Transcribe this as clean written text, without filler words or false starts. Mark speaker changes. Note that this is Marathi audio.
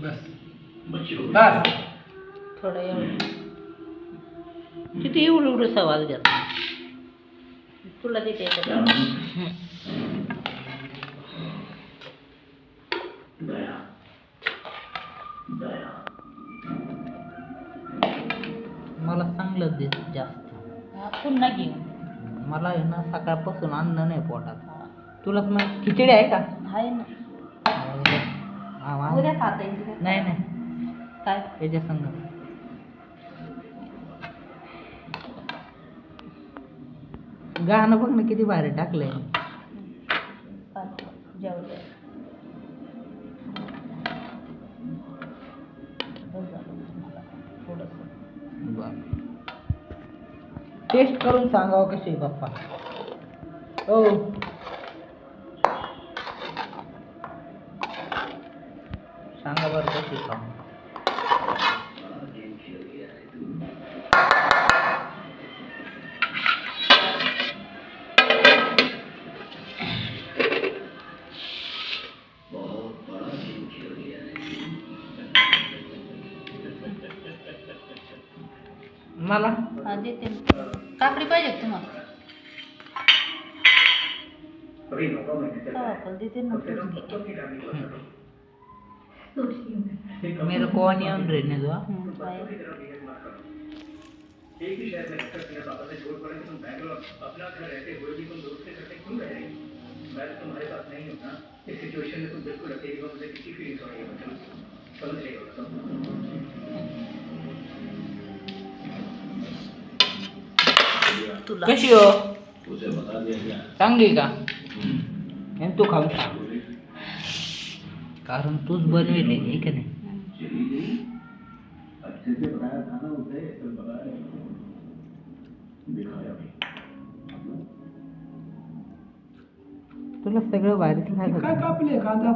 Speaker 1: बस बस
Speaker 2: थोडं एवढं किती एवढं एवढं आवाज घेत तुला देते का? मला चांगलं दे जास्त. पुन्हा घेऊन मला आहे ना सकाळपासून अन्न नाही पोटात. तुला मग खिचडी आहे का? आहे ना. उद्या खाता येईल. नाही नाही काय याच्या संग गाणं बघ ना किती भारी टाकलंय. जेवलं टेस्ट करून सांगावं कशी आहे बाप्पा. हो सांगा बरं कशी खाऊ. मला देते काकडी पाहिजे तुम्हाला. देते ना मेरे को ऑनियन रहने दो. एक ही शहर में रहकर अपने पापा से छोड़ पड़े तुम बैंगलोर अपना घर रहते हुए भी तुम दोस्त के करते क्यों रहे? मैं तुम्हारे पास नहीं हूँ ना. इस सिचुएशन में तुम बिल्कुल अकेले हो. मुझे किसी फीलिंग्स हो रही है मतलब समझ रही हो. कशी हो चांगली का? तू खाऊ कारण तूच बनवेल आहे का नाही. तुला सगळं बाहेर काय कापले कांदा